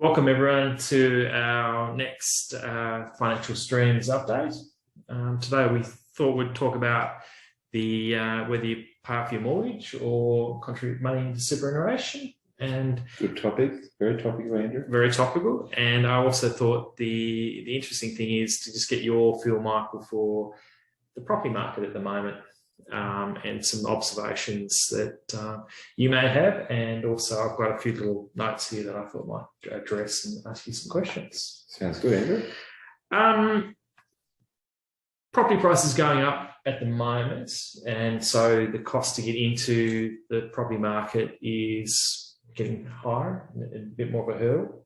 Welcome everyone to our next financial streams update. Today we thought we'd talk about the whether you pay off your mortgage or contribute money into superannuation. And good topic, very topical, Andrew. Very topical. And I also thought the interesting thing is to just get your feel, Michael, for the property market at the moment. And some observations that you may have, and also I've got a few little notes here that I thought might address and ask you some questions. Sounds good, Andrew. Property prices going up at the moment, and so the cost to get into the property market is getting higher, a bit more of a hurdle.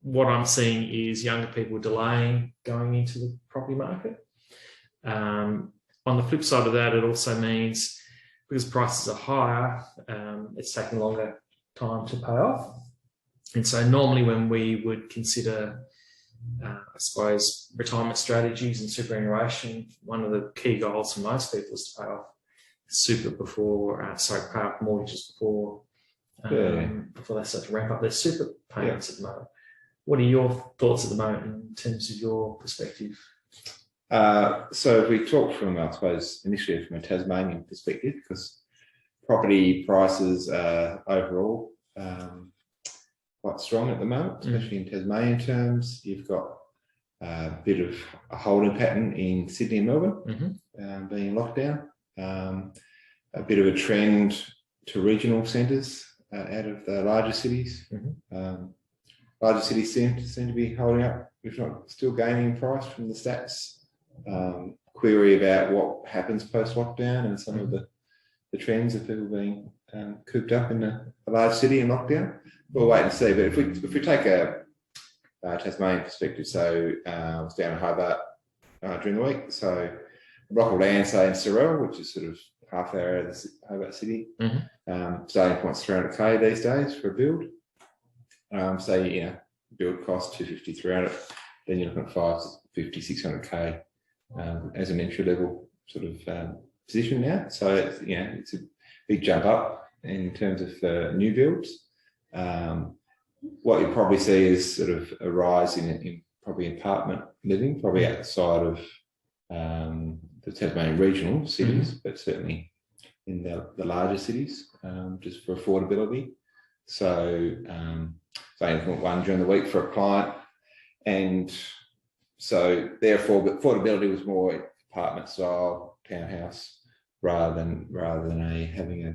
What I'm seeing is younger people delaying going into the property market. On the flip side of that, it also means because prices are higher, it's taking longer time to pay off. And so normally when we would consider, I suppose, retirement strategies and superannuation, one of the key goals for most people is to pay off super before, pay off mortgages before they start to ramp up their super payments at the moment. What are your thoughts at the moment in terms of your perspective? So if we talk from, I suppose, initially from a Tasmanian perspective, because property prices are overall quite strong at the moment, especially in Tasmanian terms. You've got a bit of a holding pattern in Sydney and Melbourne, being in lockdown, a bit of a trend to regional centres out of the larger cities. Larger cities seem to be holding up, if not still gaining in price from the stats. Query about what happens post-lockdown and some of the trends of people being cooped up in a large city in lockdown. We'll wait and see. But if we take a Tasmanian perspective, so I was down in Hobart during the week. So block of land, say in Sorrel, which is sort of half hour out of the Hobart city. Starting point's 300k these days for a build. Build cost 250, 300. Then you're looking at 550, 600k. As an entry level sort of position now, so it's a big jump up in terms of new builds. What you probably see is sort of a rise in probably apartment living, probably outside of the Tasmanian regional cities, but certainly in the larger cities, just for affordability. So, one during the week for a client, and so therefore, affordability was more apartment style townhouse rather than having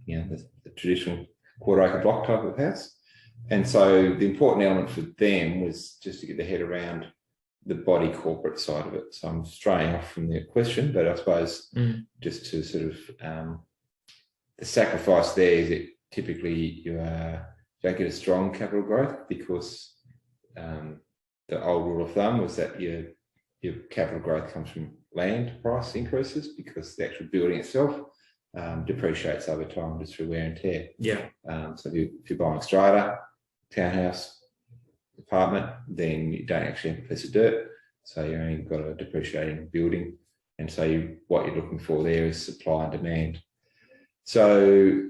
the traditional quarter acre block type of house. And so the important element for them was just to get their head around the body corporate side of it. So I'm straying off from the question, but I suppose just to sort of the sacrifice there is that typically you don't get a strong capital growth because the old rule of thumb was that your capital growth comes from land price increases because the actual building itself depreciates over time just through wear and tear. So if you're buying strata, townhouse, apartment, then you don't actually have a piece of dirt. So you only got a depreciating building. And so what you're looking for there is supply and demand. So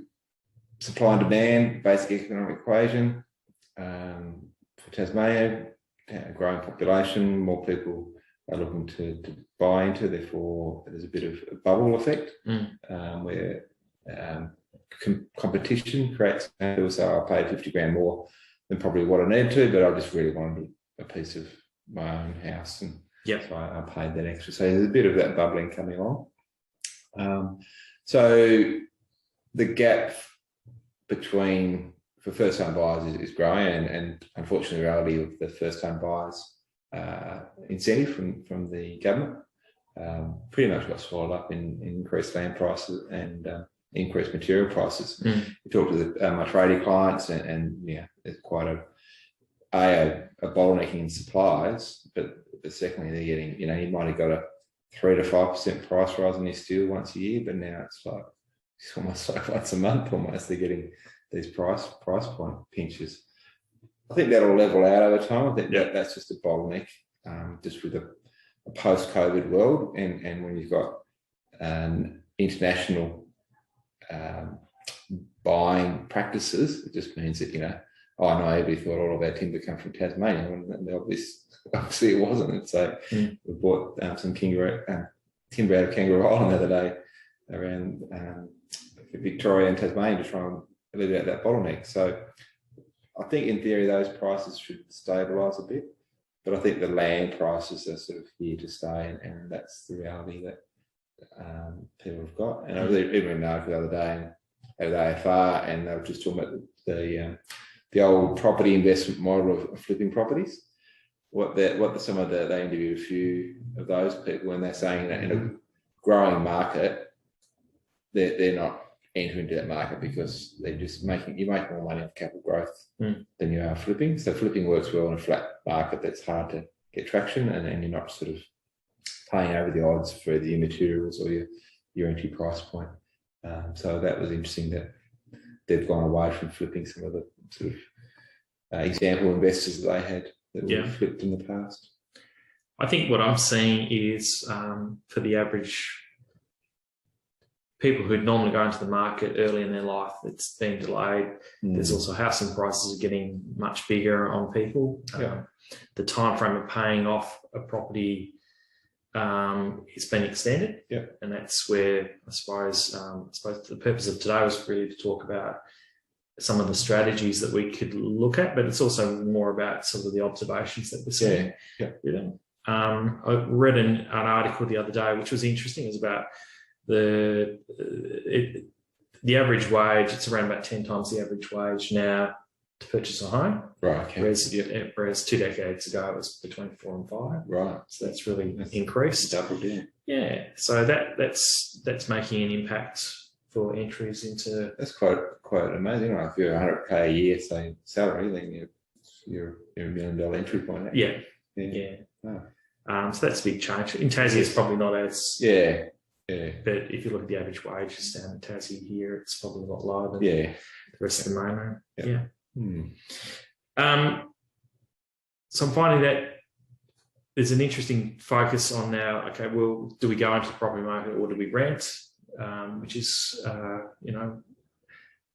supply and demand, basic economic equation for Tasmania. A growing population, more people are looking to buy into, therefore there's a bit of a bubble effect where competition creates. So I paid 50 grand more than probably what I needed to, but I just really wanted a piece of my own house, and so I paid that extra. So there's a bit of that bubbling coming along. So the gap between for first-time buyers is growing, and unfortunately the reality of the first-time buyers incentive from the government pretty much got swallowed up in increased land prices and increased material prices. We talked to my tradie clients, and there's quite a bottlenecking in supplies, but secondly they're getting, you might have got a 3 to 5% price rise on your steel once a year, but now it's almost like once a month almost they're getting these price point pinches. I think that'll level out over time. I think that's just a bottleneck, just with a post-COVID world, and when you've got international buying practices, it just means that I know everybody thought all of our timber come from Tasmania, and obviously it wasn't. And so we bought some timber out of Kangaroo Island the other day around Victoria and Tasmania to try and alleviate that bottleneck. So I think in theory those prices should stabilise a bit, but I think the land prices are sort of here to stay, and that's the reality that people have got. And I was even the other day at AFR, and they were just talking about the old property investment model of flipping properties. They interviewed a few of those people, and they're saying that in a growing market, they're not entering into that market because they're just you make more money on capital growth than you are flipping. So flipping works well in a flat market that's hard to get traction, and you're not sort of paying over the odds for the materials or your entry price point. So that was interesting that they've gone away from flipping some of the sort of example investors that they had that were flipped in the past. I think what I'm seeing is for the average people who normally go into the market early in their life, it's been delayed. There's also housing prices are getting much bigger on people. The time frame of paying off a property it's been extended, and that's where I suppose the purpose of today was really to talk about some of the strategies that we could look at, but it's also more about sort of the observations that we're seeing. I read an article the other day which was interesting. It was about the average wage. It's around about 10 times the average wage now to purchase a home. Right. Okay. Whereas 2 decades ago it was between 4 and 5. Right. So that's really increased. Doubled, yeah. Yeah. So that's making an impact for entries into. That's quite amazing. Right? If you're 100K a year, say salary, then you're $1 million entry point. Yeah. Oh. So that's a big change. In Tassie, it's probably not as. Yeah. But if you look at the average wages down in Tassie here, it's probably a lot lower than the rest of the mainland. Yeah. So I'm finding that there's an interesting focus on now, okay, well, do we go into the property market or do we rent? Which is,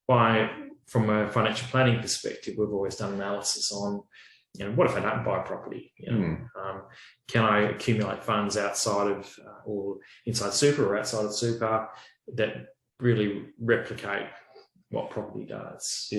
from a financial planning perspective, we've always done analysis on, what if I don't buy a property? Can I accumulate funds outside of or inside super or outside of super that really replicate what property does?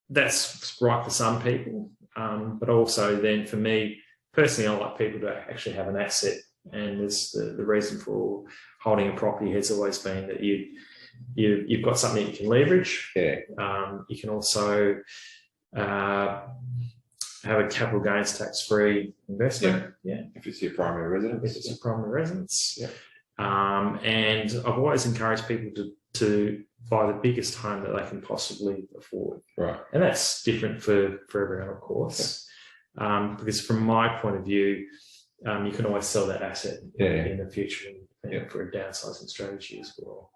That's right for some people, but also then for me personally, I like people to actually have an asset, and there's the reason for holding a property has always been that you've got something you can leverage. You can also have a capital gains tax-free investment. If it's your primary residence. And I've always encouraged people to buy the biggest home that they can possibly afford. Right. And that's different for everyone, of course. Because from my point of view, you can always sell that asset in the future and for a downsizing strategy as well.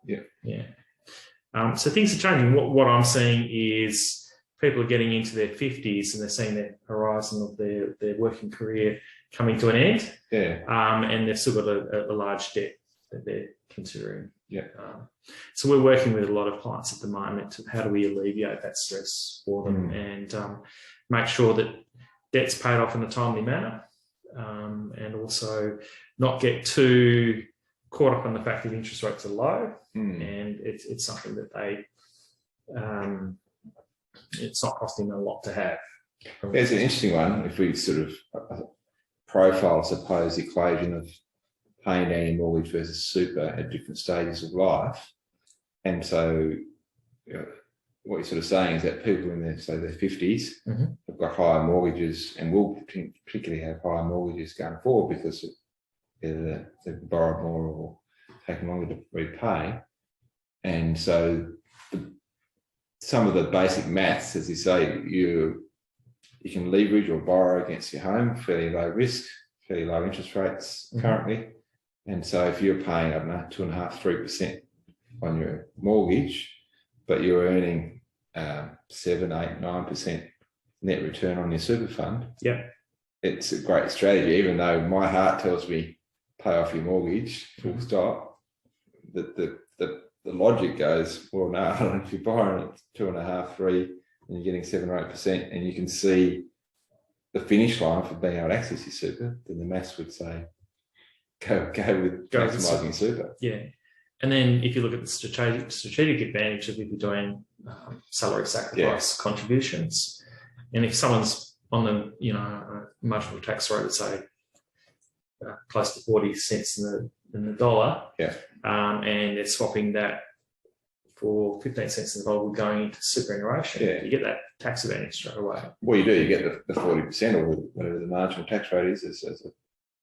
So things are changing. What I'm seeing is people are getting into their 50s and they're seeing the horizon of their working career coming to an end. And they've still got a large debt that they're considering. So we're working with a lot of clients at the moment to how do we alleviate that stress for them and make sure that debt's paid off in a timely manner, and also not get too caught up on the fact that interest rates are low, and it's something that they it's not costing them a lot to have. It's an interesting one. If we sort of profile, I suppose, the equation of paying down your mortgage versus super at different stages of life. And so what you're sort of saying is that people in their 50s have got higher mortgages and will particularly have higher mortgages going forward because they've borrowed more or taken longer to repay. And so some of the basic maths, as you say, you can leverage or borrow against your home, fairly low risk, fairly low interest rates currently. And so if you're paying, 2.5%, 3% on your mortgage, but you're earning 7, 8, 9% net return on your super fund, it's a great strategy, even though my heart tells me pay off your mortgage, full stop. The logic goes, well, no, if you're borrowing at 2.5%, 3%, and you're getting 7 or 8%, and you can see the finish line for being able to access your super, then the maths would say go with maximising super. Yeah. And then if you look at the strategic advantage of if you're doing salary sacrifice contributions, and if someone's on the marginal tax rate at say close to 40 cents in the dollar, and they're swapping that for 15 cents in the dollar going into superannuation, you get that tax advantage straight away. Well, you do. You get the 40% or whatever the marginal tax rate is as a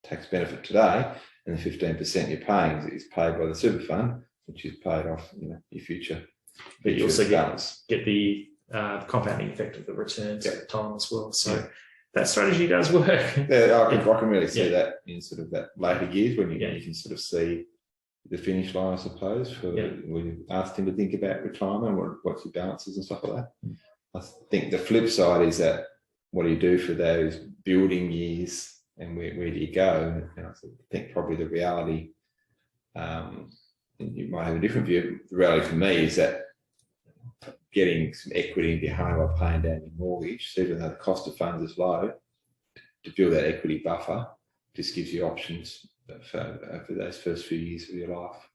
tax benefit today, and the 15% you're paying is paid by the super fund, which is paid off your future. But you also get the compounding effect of the returns at time as well. So that strategy does work. Yeah, I can really see that in sort of that later years when you can sort of see the finish line, I suppose, for when you asked him to think about retirement, what's your balances and stuff like that. I think the flip side is that what do you do for those building years and where do you go? And I think probably the reality, and you might have a different view, the reality for me is that getting some equity into your home while paying down your mortgage, even though the cost of funds is low, to build that equity buffer just gives you options for those first few years of your life.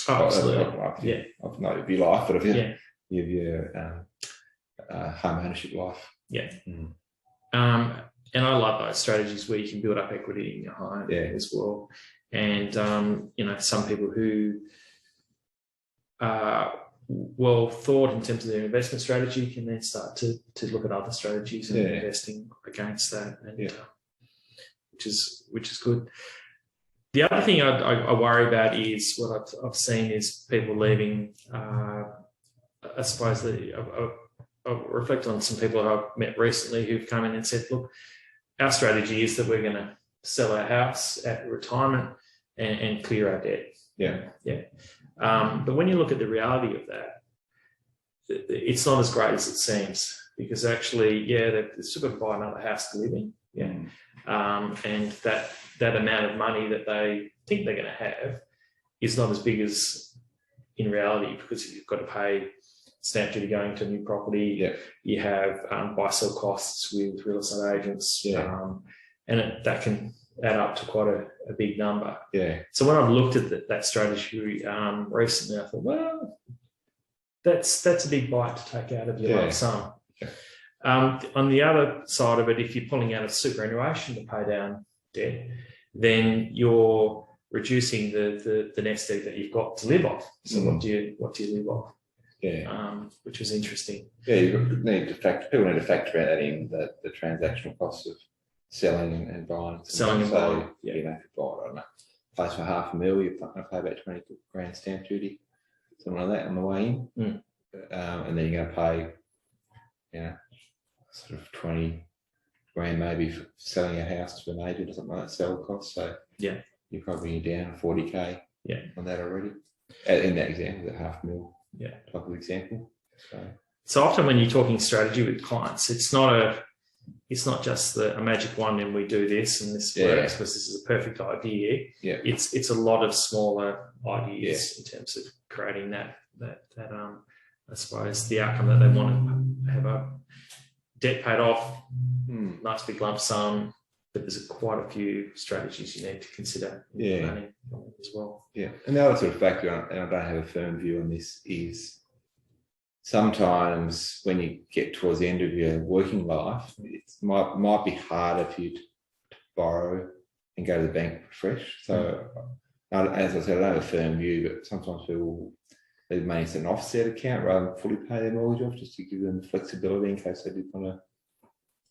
Oh, absolutely. Not of your life, but of your home ownership life. Yeah. And I love those strategies where you can build up equity in your home as well. And, some people who are well thought in terms of their investment strategy can then start to look at other strategies and investing against that, and which is good. The other thing I worry about is what I've seen is people leaving. I suppose I've reflected on some people who I've met recently who've come in and said, look, our strategy is that we're going to sell our house at retirement and clear our debt. But when you look at the reality of that, it's not as great as it seems, because actually, they're still going to buy another house to live in. And that amount of money that they think they're going to have is not as big as in reality, because you've got to pay stamp duty going to a new property. You have buy-sell costs with real estate agents, and that can add up to quite a big number. So when I've looked at that strategy recently, I thought, well, that's a big bite to take out of your lump sum. On the other side of it, if you're pulling out of superannuation to pay down debt, then you're reducing the nest egg that you've got to live off. So what do you live off? Which was interesting. People need to factor that in, the transactional costs of selling and buying. Selling and buying. If you buy, I don't know, place for $500,000, you're going to pay about 20 grand stamp duty, something like that on the way in. And then you're going to pay, sort of 20 grand maybe for selling a house to an agent or something like that, sell costs. So you're probably down 40k on that already. In that example, that $500,000 type of example. So often when you're talking strategy with clients, it's not just a magic wand and we do this and this works because this is a perfect idea. It's a lot of smaller ideas in terms of creating that I suppose the outcome that they want to have a debt paid off, nice big lump sum, but there's quite a few strategies you need to consider planning as well. And the other sort of factor, and I don't have a firm view on this, is sometimes when you get towards the end of your working life, it might be harder for you to borrow and go to the bank fresh. So as I said, I don't have a firm view, but sometimes people leave money in an offset account rather than fully pay their mortgage off, just to give them flexibility in case they did want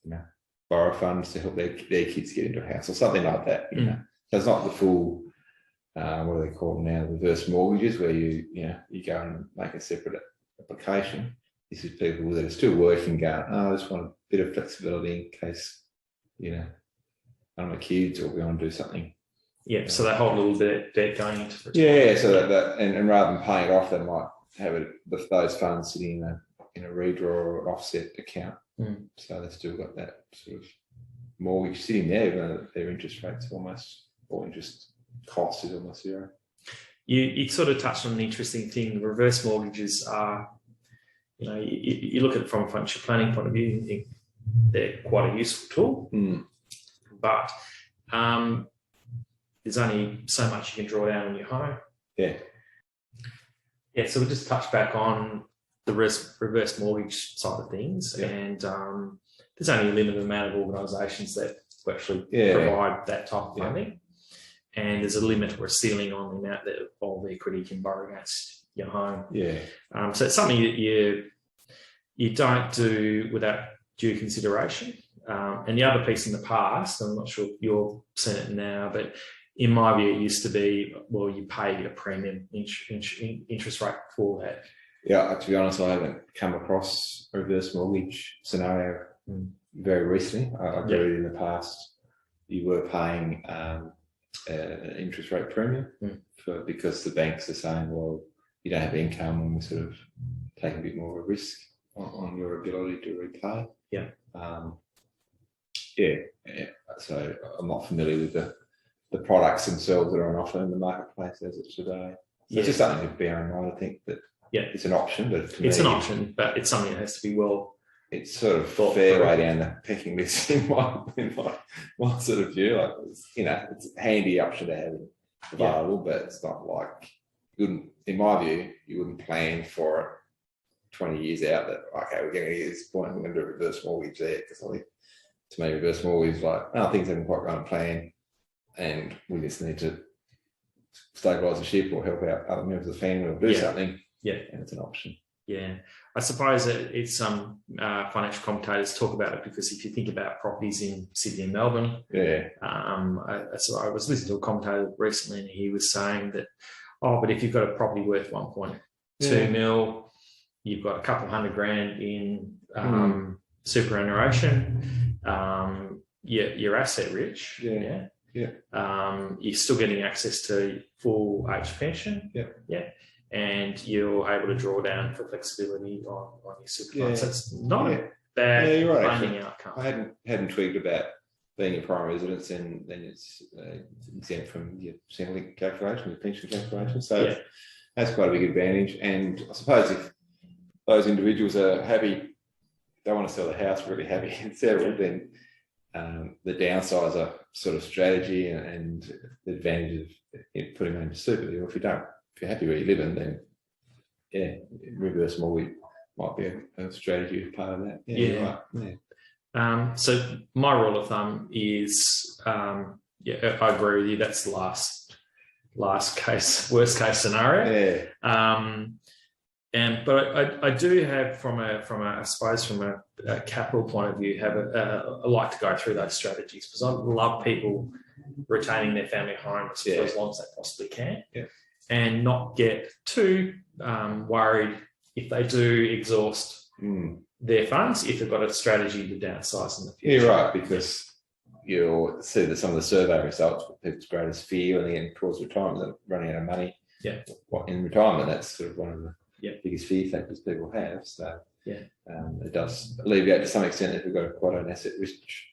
to borrow funds to help their kids get into a house or something like that. So it's not the full, what do they call them now, reverse mortgages, where you go and make a separate application. This is people that are still working going, I just want a bit of flexibility in case, I'm a kids or we want to do something. So they hold a little bit of debt going into retirement. So that and rather than paying it off, they might have those funds sitting in a redraw or offset account. So they've still got that sort of mortgage sitting there, even though their interest rates or interest cost is almost zero. You sort of touched on an interesting thing. Reverse mortgages are, you look at it from a financial planning point of view, and you think they're quite a useful tool, but there's only so much you can draw down on your home. Yeah. So we'll just touch back on the reverse mortgage side of things, and there's only a limited amount of organisations that actually provide that type of funding, and there's a limit or a ceiling on the amount that all the equity can borrow against your home. So it's something that you don't do without due consideration. And the other piece in the past, I'm not sure if you've seen it now, but in my view, it used to be, well, you pay a premium interest rate for that. Yeah, to be honest, I haven't come across a reverse mortgage scenario very recently. I agree in the past you were paying an interest rate premium because the banks are saying, well, you don't have income, and we're sort of taking a bit more of a risk on your ability to repay. So I'm not familiar with the products themselves that are on offer in the marketplace as it's today. So it's just something to bear in mind. I think that it's an option, but it's an option, but it's something that has to be well. It's sort of fair way down the pecking list in my sort of view. Like, it's a handy option to have available, but it's not like in my view, you wouldn't plan for it 20 years out that, okay, we're going to get to this point, we're going to do a reverse mortgage there, because I think to me, reverse mortgage is like, things haven't quite gone to plan, and we just need to stabilise the ship or help out other members of the family or do something. And it's an option. I suppose that it's some financial commentators talk about it because if you think about properties in Sydney and Melbourne, so I was listening to a commentator recently, and he was saying that, but if you've got a property worth 1.2 mil, you've got a couple $100,000 in superannuation, you're asset rich. You're still getting access to full age pension. And you're able to draw down for flexibility on your super fund. So it's not a bad funding outcome. I hadn't tweaked about being a prime residence, and then it's exempt from your Centrelink calculation, your pension calculation. So that's quite a big advantage. And I suppose if those individuals are happy, they want to sell the house, really happy and settled, then the downsides are sort of strategy and the advantage of putting them into super. Or if you're happy where you live in, then reverse mortgage might be a strategy as part of that. So my rule of thumb is, I agree with you. That's the worst case scenario. But I do have from a capital point of view, I like to go through those strategies because I love people retaining their family homes for as long as they possibly can. And not get too worried if they do exhaust their funds, if they've got a strategy to downsize in the future. Right, because you'll see that some of the survey results, people's greatest fear when they get towards retirement, they're running out of money. In retirement, that's sort of one of the biggest fear factors people have. So it does alleviate to some extent if we've got quite an asset rich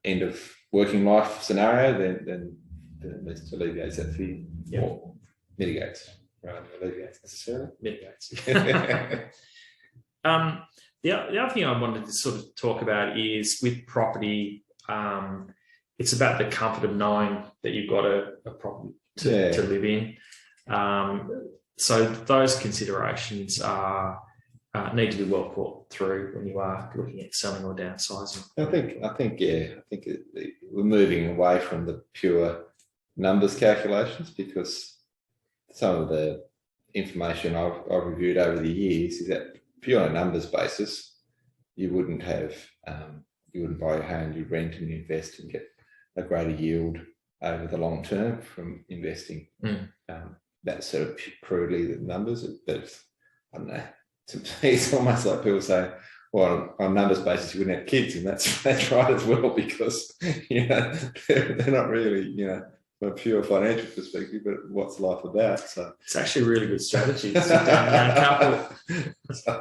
end of working life scenario, then at least alleviates that fear. Or mitigates rather than alleviates necessarily. Mitigates. The other thing I wanted to sort of talk about is with property, it's about the comfort of knowing that you've got a property to live in. So those considerations need to be well thought through when you are looking at selling or downsizing. I think we're moving away from the pure numbers calculations, because some of the information I've reviewed over the years is that pure on a numbers basis, you wouldn't buy a home, you rent and invest and get a greater yield over the long term from investing. That's sort of crudely the numbers, but I don't know. To me, it's almost like people say, well, on numbers basis, you wouldn't have kids, and that's right as well, because they're not really from a pure financial perspective, but what's life about? So it's actually a really good strategy. To sit down around couple.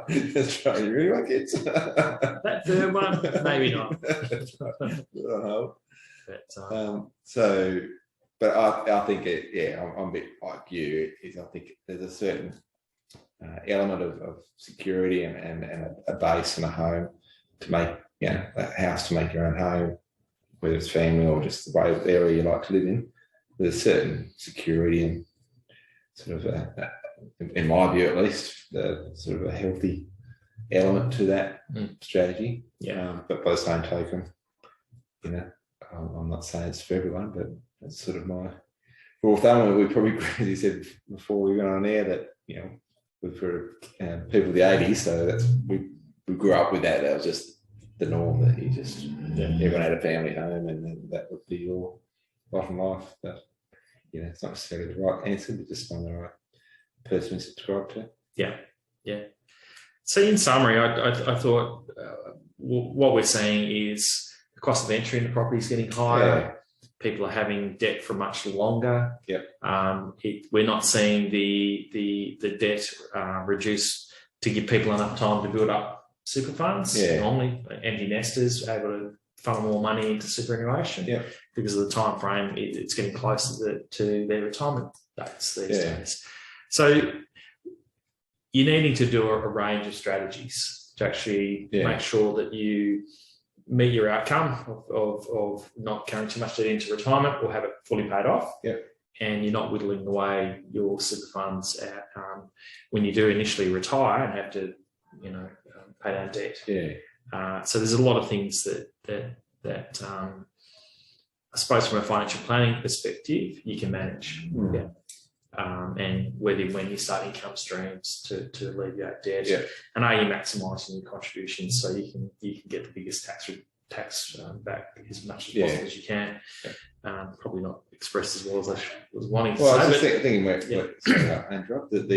That's right. You really want kids? That third one, maybe not. I don't know. But I think I'm a bit like you. I think there's a certain element of security and a base and a home to make, a house to make your own home, whether it's family or just the area you like to live in. There's a certain security and sort of, in my view at least, sort of a healthy element to that strategy. But by the same token, I'm not saying it's for everyone, but that's sort of my rule of thumb. We probably, as you said before we went on air, that for people of the 80s, so we grew up with that. That was just the norm, that you just everyone had a family home, and then that would be your lot in life. But it's not necessarily the right answer, but just on the right person to subscribe to. Yeah. So in summary, I thought what we're seeing is the cost of entry in the property is getting higher. People are having debt for much longer. We're not seeing the debt reduce to give people enough time to build up super funds. Normally, empty nesters are able to funnel more money into superannuation because of the time frame. It's getting closer to their retirement dates these days. So you're needing to do a range of strategies to actually make sure that you meet your outcome of not carrying too much debt into retirement or have it fully paid off. And you're not whittling away your super funds when you do initially retire and have to, pay down debt. So there's a lot of things that I suppose from a financial planning perspective you can manage. And when you start income streams to alleviate debt, and are you maximising your contributions so you can get the biggest tax back as much as possible as you can. Probably not expressed as well as I was wanting to say. I was just thinking, Andrew, that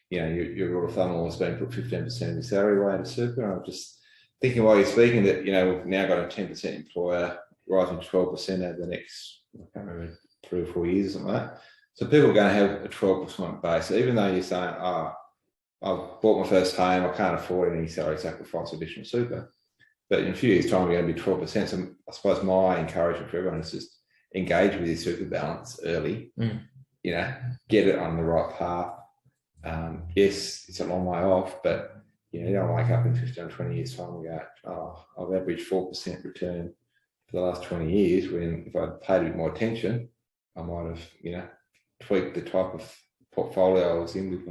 your rule of thumb has been put 15% of your salary away into super. And I'm just thinking while you're speaking that we've now got a 10% employer rising to 12% over the next, I can't remember, 3 or 4 years or something like that. So people are going to have a 12% base. So even though you're saying, I've bought my first home, I can't afford any salary sacrifice additional super, but in a few years' time, we're going to be 12%. So I suppose my encouragement for everyone is just engage with your super balance early. Get it on the right path. Yes, it's a long way off, but you don't wake up in 15 or 20 years' time and go, I've averaged 4% return for the last 20 years. When if I'd paid a bit more attention, I might have, tweaked the type of portfolio I was in with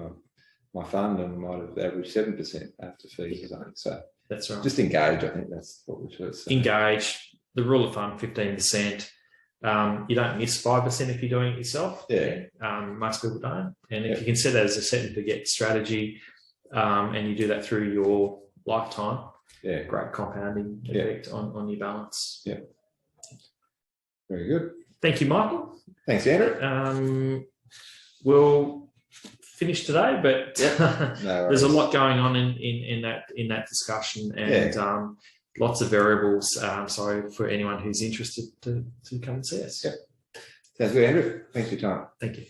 my fund, and might have averaged 7% after fees or something. So that's right. Just engage. I think that's what we should say. Engage. The rule of thumb, 15%. You don't miss 5% if you're doing it yourself. Most people don't. And if you can set that as a set and forget strategy, and you do that through your lifetime, great compounding effect on your balance. Very good. Thank you, Michael. Thanks, Andrew. We'll finish today, but there's a lot going on in that discussion, and lots of variables. So for anyone who's interested to come and see us. Sounds good, Andrew. Thanks for your time. Thank you.